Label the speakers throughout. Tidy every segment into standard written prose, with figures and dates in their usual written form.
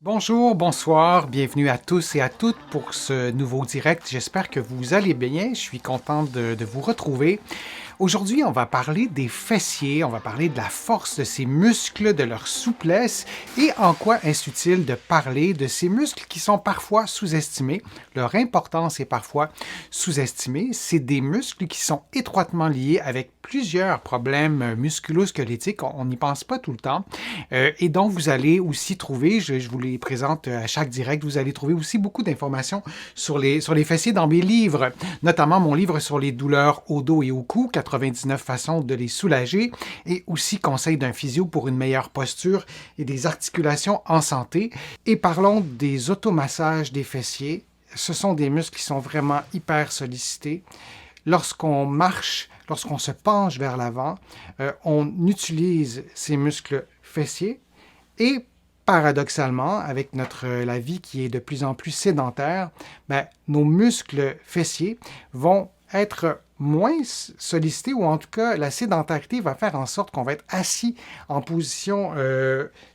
Speaker 1: Bonjour, bonsoir, bienvenue à tous et à toutes pour ce nouveau direct. J'espère que vous allez bien. Je suis content de vous retrouver. Aujourd'hui, on va parler des fessiers, on va parler de la force de ces muscles, de leur souplesse et en quoi est-ce utile de parler de ces muscles qui sont parfois sous-estimés. Leur importance est parfois sous-estimée. C'est des muscles qui sont étroitement liés avec plusieurs problèmes musculo-squelettiques. On n'y pense pas tout le temps. Et donc, vous allez aussi trouver, je vous les présente à chaque direct, vous allez trouver aussi beaucoup d'informations sur les fessiers dans mes livres, notamment mon livre sur les douleurs au dos et au cou, 99 façons de les soulager, et aussi conseils d'un physio pour une meilleure posture et des articulations en santé. Et parlons des automassages des fessiers. Ce sont des muscles qui sont vraiment hyper sollicités. Lorsqu'on marche, lorsqu'on se penche vers l'avant, on utilise ces muscles fessiers et paradoxalement, avec la vie qui est de plus en plus sédentaire, nos muscles fessiers vont être moins sollicités ou en tout cas la sédentarité va faire en sorte qu'on va être assis en position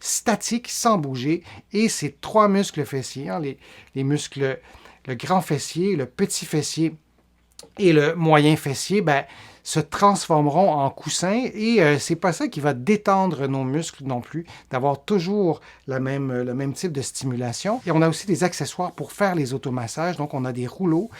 Speaker 1: statique sans bouger et ces trois muscles fessiers, les muscles, le grand fessier, le petit fessier et le moyen fessier, se transformeront en coussins et c'est pas ça qui va détendre nos muscles non plus, d'avoir toujours le même type de stimulation. Et on a aussi des accessoires pour faire les automassages, donc on a des rouleaux,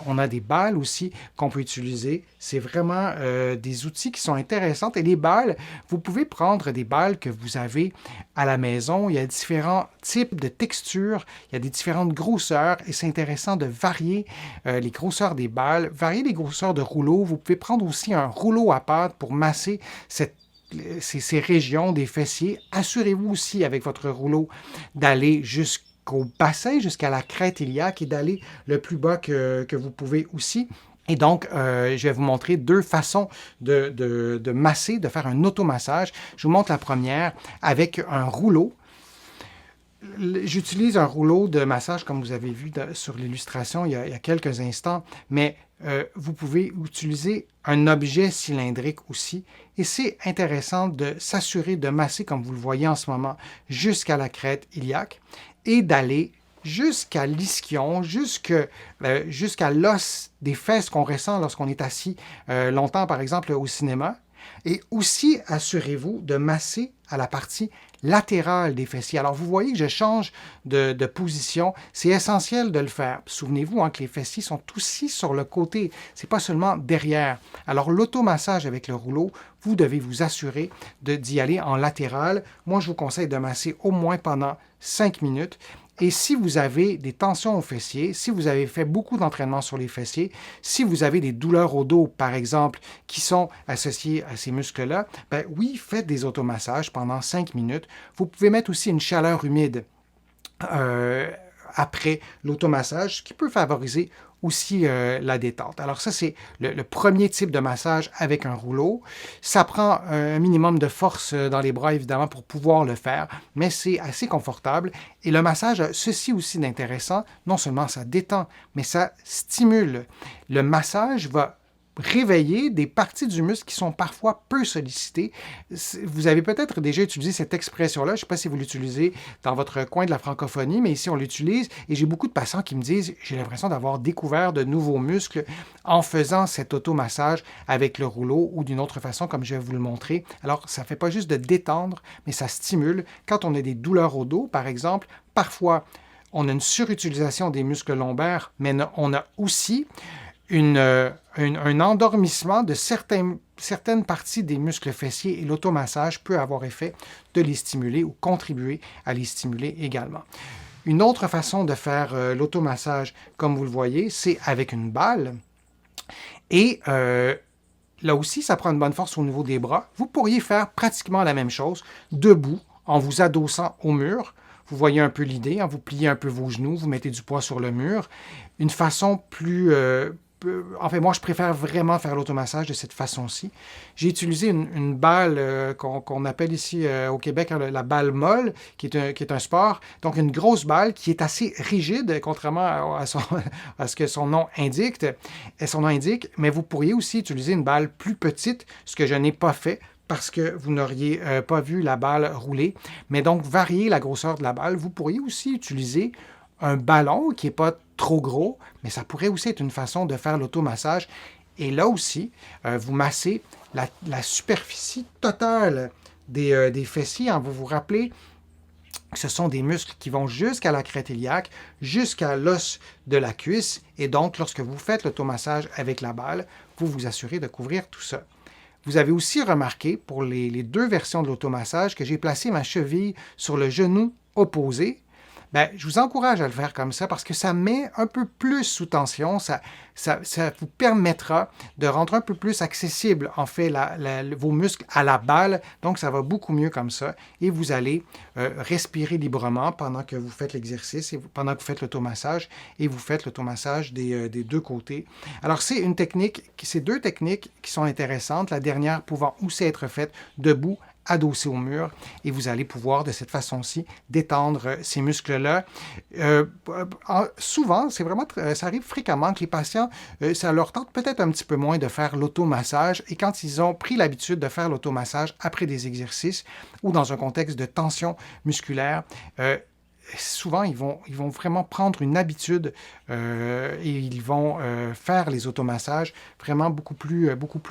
Speaker 1: on a des balles aussi qu'on peut utiliser. C'est vraiment des outils qui sont intéressants et les balles, vous pouvez prendre des balles que vous avez à la maison. Il y a différents types de textures, il y a des différentes grosseurs et c'est intéressant de varier les grosseurs des balles, varier les grosseurs de rouleaux. Vous pouvez prendre aussi un rouleau à pâte pour masser ces régions des fessiers. Assurez-vous aussi avec votre rouleau d'aller jusqu'au bassin, jusqu'à la crête iliaque et d'aller le plus bas que vous pouvez aussi. Et donc, je vais vous montrer deux façons de masser, de faire un automassage. Je vous montre la première avec un rouleau. J'utilise un rouleau de massage, comme vous avez vu sur l'illustration il y a quelques instants, mais vous pouvez utiliser un objet cylindrique aussi. Et c'est intéressant de s'assurer de masser, comme vous le voyez en ce moment, jusqu'à la crête iliaque et d'aller jusqu'à l'ischion, jusqu'à l'os des fesses qu'on ressent lorsqu'on est assis longtemps, par exemple, au cinéma. Et aussi, assurez-vous de masser à la partie latérale des fessiers. Alors, vous voyez que je change de position. C'est essentiel de le faire. Souvenez-vous que les fessiers sont aussi sur le côté. Ce n'est pas seulement derrière. Alors, l'automassage avec le rouleau, vous devez vous assurer d'y aller en latéral. Moi, je vous conseille de masser au moins pendant 5 minutes. Et si vous avez des tensions aux fessiers, si vous avez fait beaucoup d'entraînement sur les fessiers, si vous avez des douleurs au dos, par exemple, qui sont associées à ces muscles-là, oui, faites des automassages pendant 5 minutes. Vous pouvez mettre aussi une chaleur humide après l'automassage, ce qui peut favoriser aussi la détente. Alors ça, c'est le premier type de massage avec un rouleau. Ça prend un minimum de force dans les bras, évidemment, pour pouvoir le faire, mais c'est assez confortable. Et le massage a ceci aussi d'intéressant. Non seulement ça détend, mais ça stimule. Le massage va réveiller des parties du muscle qui sont parfois peu sollicitées. Vous avez peut-être déjà utilisé cette expression-là, je ne sais pas si vous l'utilisez dans votre coin de la francophonie, mais ici on l'utilise et j'ai beaucoup de patients qui me disent « j'ai l'impression d'avoir découvert de nouveaux muscles en faisant cet automassage avec le rouleau ou d'une autre façon comme je vais vous le montrer ». Alors ça ne fait pas juste de détendre, mais ça stimule. Quand on a des douleurs au dos, par exemple, parfois on a une surutilisation des muscles lombaires, mais on a aussi un endormissement de certaines parties des muscles fessiers et l'automassage peut avoir effet de les stimuler ou contribuer à les stimuler également. Une autre façon de faire l'automassage, comme vous le voyez, c'est avec une balle. Et là aussi, ça prend une bonne force au niveau des bras. Vous pourriez faire pratiquement la même chose, debout, en vous adossant au mur. Vous voyez un peu l'idée, vous pliez un peu vos genoux, vous mettez du poids sur le mur. Une façon plus... moi, je préfère vraiment faire l'automassage de cette façon-ci. J'ai utilisé une balle qu'on appelle ici au Québec la balle molle, qui est un sport. Donc, une grosse balle qui est assez rigide, contrairement à ce que son nom indique. Mais vous pourriez aussi utiliser une balle plus petite, ce que je n'ai pas fait, parce que vous n'auriez pas vu la balle rouler. Mais donc, varier la grosseur de la balle. Vous pourriez aussi utiliser un ballon qui n'est pas trop gros, mais ça pourrait aussi être une façon de faire l'automassage. Et là aussi, vous massez la superficie totale des fessiers. Hein. Vous vous rappelez que ce sont des muscles qui vont jusqu'à la crête iliaque, jusqu'à l'os de la cuisse. Et donc, lorsque vous faites l'automassage avec la balle, vous vous assurez de couvrir tout ça. Vous avez aussi remarqué pour les deux versions de l'automassage que j'ai placé ma cheville sur le genou opposé. Bien, je vous encourage à le faire comme ça parce que ça met un peu plus sous tension, ça vous permettra de rendre un peu plus accessible, en fait, vos muscles à la balle. Donc, ça va beaucoup mieux comme ça. Et vous allez respirer librement pendant que vous faites l'exercice, pendant que vous faites l'automassage, et vous faites l'automassage des deux côtés. Alors, c'est deux techniques qui sont intéressantes, la dernière pouvant aussi être faite debout, adossé au mur, et vous allez pouvoir de cette façon-ci détendre ces muscles-là. Souvent, ça arrive fréquemment que les patients, ça leur tente peut-être un petit peu moins de faire l'automassage, et quand ils ont pris l'habitude de faire l'automassage après des exercices ou dans un contexte de tension musculaire, souvent, ils vont vraiment prendre une habitude et ils vont faire les automassages vraiment beaucoup plus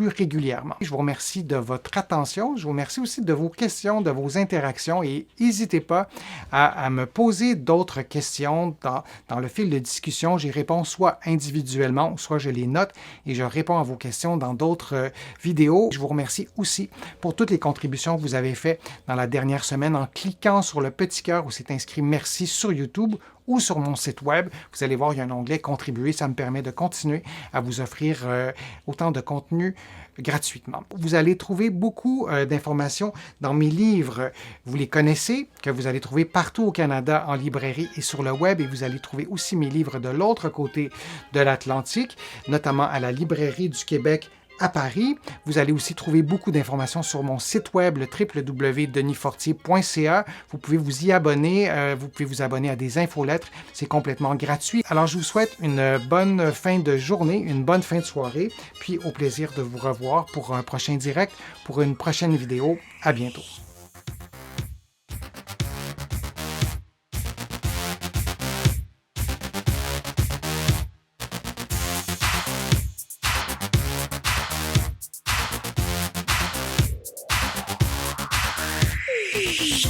Speaker 1: régulièrement. Je vous remercie de votre attention. Je vous remercie aussi de vos questions, de vos interactions et n'hésitez pas à me poser d'autres questions dans le fil de discussion. J'y réponds soit individuellement, soit je les note et je réponds à vos questions dans d'autres vidéos. Je vous remercie aussi pour toutes les contributions que vous avez faites dans la dernière semaine en cliquant sur le petit cœur où c'est inscrit Merci sur YouTube ou sur mon site web. Vous allez voir, il y a un onglet Contribuer. Ça me permet de continuer à vous offrir autant de contenu gratuitement. Vous allez trouver beaucoup d'informations dans mes livres. Vous les connaissez, que vous allez trouver partout au Canada en librairie et sur le web. Et vous allez trouver aussi mes livres de l'autre côté de l'Atlantique, notamment à la Librairie du Québec à Paris. Vous allez aussi trouver beaucoup d'informations sur mon site web, le www.denisfortier.ca. Vous pouvez vous y abonner, vous pouvez vous abonner à des infolettres, c'est complètement gratuit. Alors, je vous souhaite une bonne fin de journée, une bonne fin de soirée, puis au plaisir de vous revoir pour un prochain direct, pour une prochaine vidéo. À bientôt. Shh.